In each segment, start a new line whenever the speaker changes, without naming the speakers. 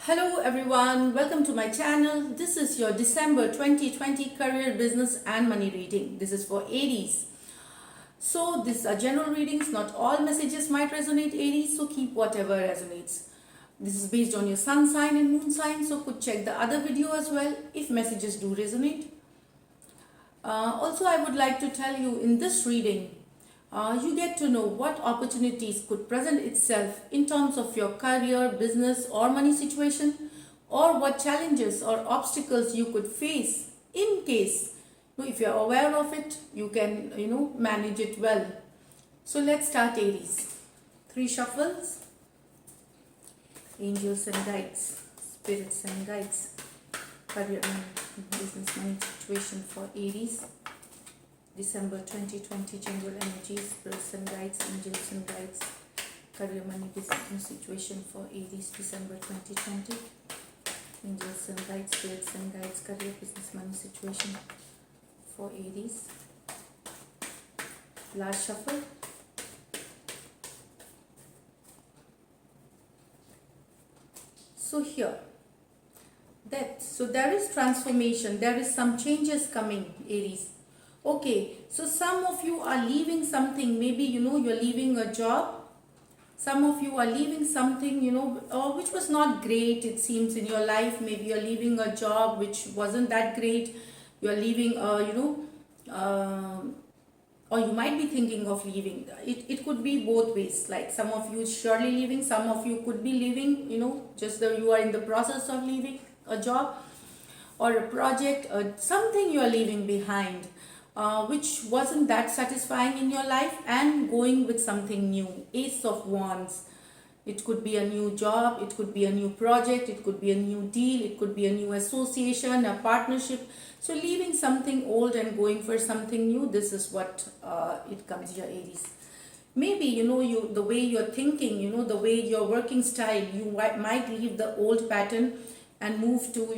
Hello everyone, welcome to my channel. This is your December 2020 career, business and money reading. This is for Aries. So these are general readings. Not all messages might resonate Aries, so keep whatever resonates. This is based on your sun sign and moon sign, so could check the other video as well if messages do resonate. Also, I would like to tell you in this reading, you get to know what opportunities could present itself in terms of your career, business or money situation, or what challenges or obstacles you could face in case, if you are aware of it, you can manage it well. So let's start Aries. 3 shuffles. Angels and guides, spirits and guides, career and business money situation for Aries. December 2020 general energies, spirits and guides, angels and guides, career money business situation for Aries, December 2020. Angels and guides, spirits and guides, career business money situation for Aries. Last shuffle. So here, so there is transformation, there is some changes coming, Aries. Okay, so some of you are leaving something, maybe you're leaving a job. Some of you are leaving something, which was not great, it seems, in your life. Maybe you're leaving a job which wasn't that great. You're leaving, or you might be thinking of leaving. It could be both ways. Like some of you surely leaving, some of you could be leaving, just that you are in the process of leaving a job or a project, something you are leaving behind. Which wasn't that satisfying in your life, and going with something new. Ace of Wands. It could be a new job, it could be a new project, it could be a new deal, it could be a new association, a partnership. So leaving something old and going for something new, this is what it comes here, Aries. Maybe, the way you're thinking, the way your working style, you might leave the old pattern and move to,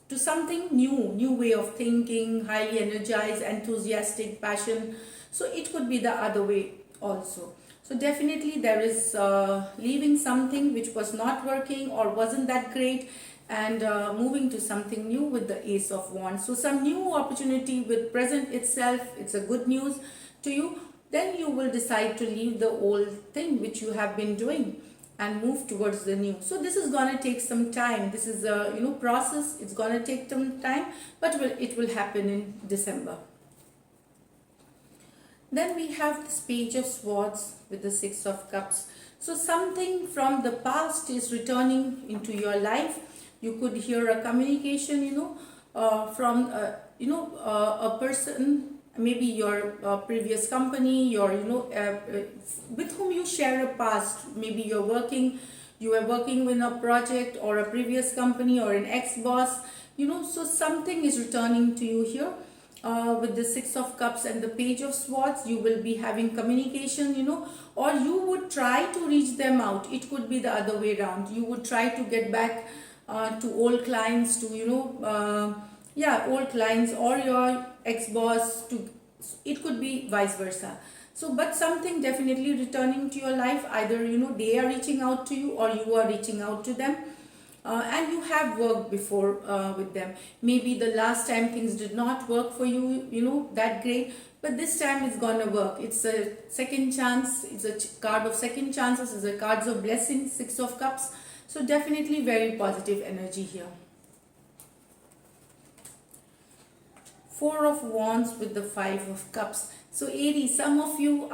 to something new way of thinking, highly energized, enthusiastic, passion. So it could be the other way also. So definitely there is leaving something which was not working or wasn't that great, and moving to something new with the Ace of Wands. So some new opportunity will present itself. It's a good news to you. Then you will decide to leave the old thing which you have been doing and move towards the new. So this is going to take some time. This is a process. It's going to take some time, but it will happen in December. Then we have this Page of Swords with the Six of Cups. So something from the past is returning into your life. You could hear a communication, from a person, maybe your previous company, your with whom you share a past. Maybe you were working with a project or a previous company or an ex-boss, so something is returning to you here. With the Six of Cups and the Page of Swords, you will be having communication, or you would try to reach them out. It could be the other way around. You would try to get back to old clients, to old clients, or your ex-boss. It could be vice versa. So but something definitely returning to your life. Either they are reaching out to you, or you are reaching out to them. And you have worked before with them. Maybe the last time things did not work for you, that great, but this time it's gonna work. It's a second chance. It's a card of second chances. It's a cards of blessings, Six of Cups. So definitely very positive energy here. Four of Wands with the Five of Cups. So Aries, some of you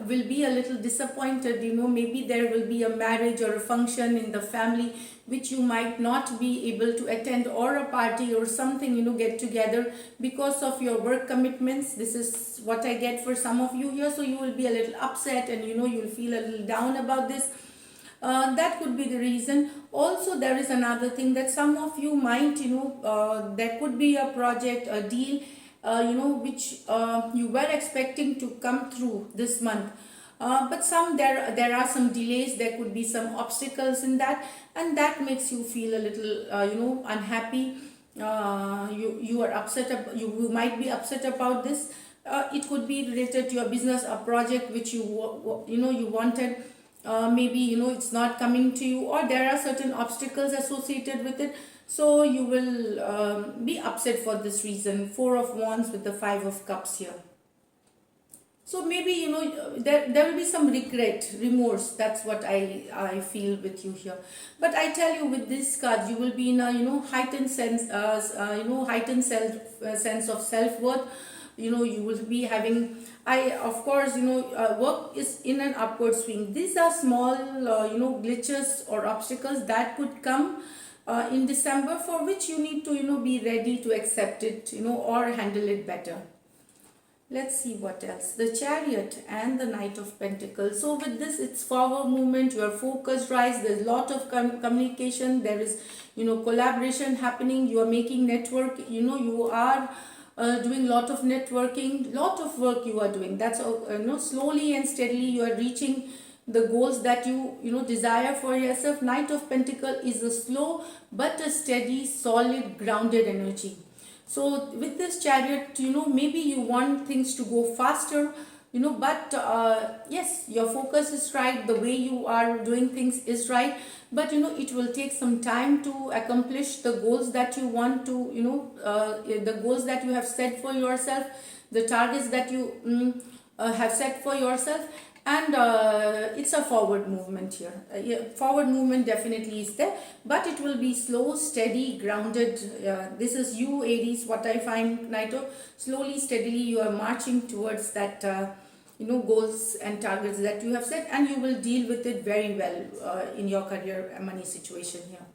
will be a little disappointed. Maybe there will be a marriage or a function in the family which you might not be able to attend, or a party or something, get together because of your work commitments. This is what I get for some of you here. So you will be a little upset, and you'll feel a little down about this. That could be the reason. Also, there is another thing that some of you might, there could be a project, a deal, which you were expecting to come through this month. But there are some delays. There could be some obstacles in that, and that makes you feel a little, unhappy. You are upset. You might be upset about this. It could be related to your business, a project which you wanted. maybe it's not coming to you, or there are certain obstacles associated with it, so you will be upset for this reason. Four of Wands with the Five of Cups here. So maybe there will be some regret, remorse. That's what I feel with you here. But I tell you, with this card, you will be in a heightened sense, heightened sense of self worth. You will be having. I of course work is in an upward swing. These are small glitches or obstacles that could come in December, for which you need to be ready to accept it, or handle it better. Let's see what else. The Chariot and the Knight of Pentacles. So with this, it's forward movement. Your focus rise. There's a lot of communication. There is collaboration happening. You are making network. You are doing lot of networking. Lot of work you are doing. That's slowly and steadily you are reaching the goals that you desire for yourself. Knight of Pentacles is a slow but a steady, solid, grounded energy. So with this Chariot, maybe you want things to go faster, but yes, your focus is right, the way you are doing things is right, but it will take some time to accomplish the goals that you want to, the goals that you have set for yourself, the targets that you have set for yourself. And it's a forward movement here. Yeah, forward movement definitely is there, but it will be slow, steady, grounded. This is you, Aries, what I find, Naito. Slowly, steadily you are marching towards that goals and targets that you have set, and you will deal with it very well in your career and money situation here.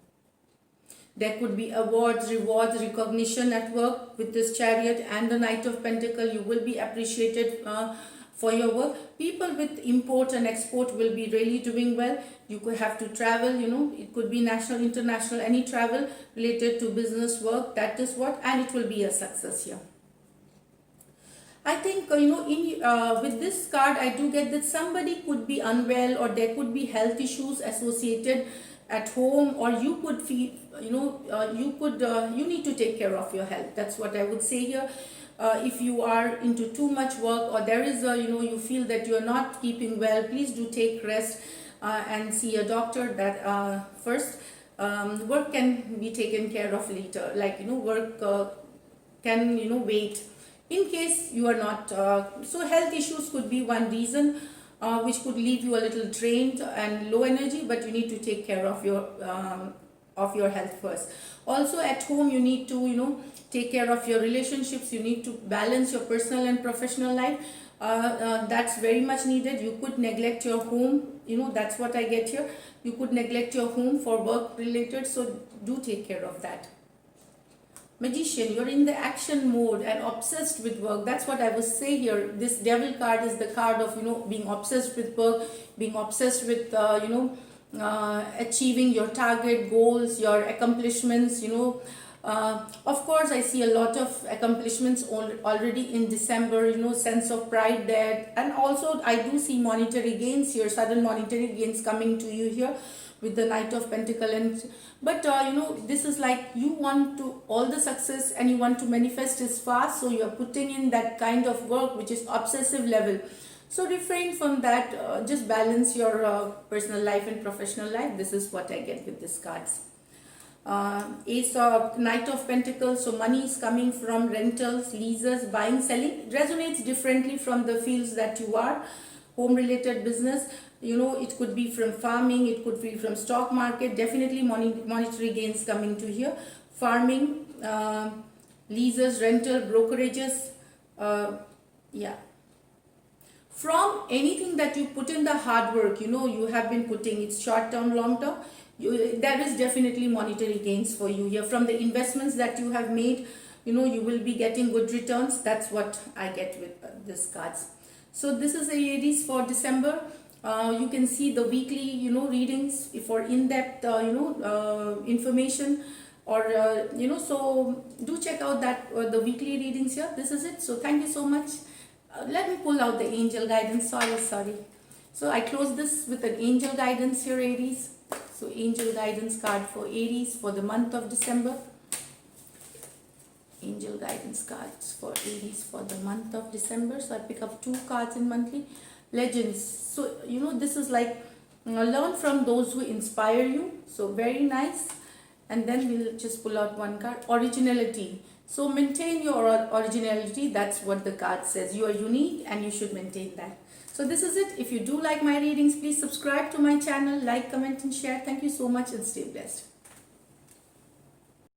There could be awards, rewards, recognition at work with this Chariot and the Knight of Pentacles. You will be appreciated for your work. People with import and export will be really doing well. You could have to travel, it could be national, international, any travel related to business work, that is what, and it will be a success here. I think with this card I do get that somebody could be unwell, or there could be health issues associated at home, or you could feel you need to take care of your health. That's what I would say here. If you are into too much work, or there is you feel that you are not keeping well, please do take rest and see a doctor. That first, work can be taken care of later, like work can wait in case you are not so health issues could be one reason which could leave you a little drained and low energy, but you need to take care of your health first. Also at home, you need to take care of your relationships. You need to balance your personal and professional life. That's very much needed. You could neglect your home, that's what I get here. You could neglect your home for work related, so do take care of that. Magician, you're in the action mode and obsessed with work. That's what I would say here. This Devil card is the card of being obsessed with work, being obsessed with achieving your target goals, your accomplishments. Of course, I see a lot of accomplishments already in December. Sense of pride there, and also I do see monetary gains here, sudden monetary gains coming to you here with the Knight of Pentacles. But this is like you want to all the success and you want to manifest it fast, so you are putting in that kind of work which is obsessive level. So refrain from that. Just balance your personal life and professional life. This is what I get with these cards. Ace of Knight of Pentacles, so money is coming from rentals, leases, buying, selling. It resonates differently from the fields that you are. Home related business, it could be from farming, it could be from stock market. Definitely monetary gains coming to here. Farming, leases, rental, brokerages, yeah, from anything that you put in the hard work, you have been putting, it's short term, long term, there is definitely monetary gains for you here. From the investments that you have made, you will be getting good returns. That's what I get with these cards. So this is a Aries for December. You can see the weekly readings for in-depth information, or so do check out that the weekly readings here. This is it. So thank you so much. Let me pull out the angel guidance. Sorry. So I close this with an angel guidance here, Aries. So angel guidance card for Aries for the month of December. Angel guidance cards for Aries for the month of December. So I pick up 2 cards in monthly. Legends. So this is like learn from those who inspire you. So very nice. And then we'll just pull out one card, originality. So maintain your originality. That's what the card says. You are unique and you should maintain that. So this is it. If you do like my readings, please subscribe to my channel, like, comment and share. Thank you so much and stay blessed.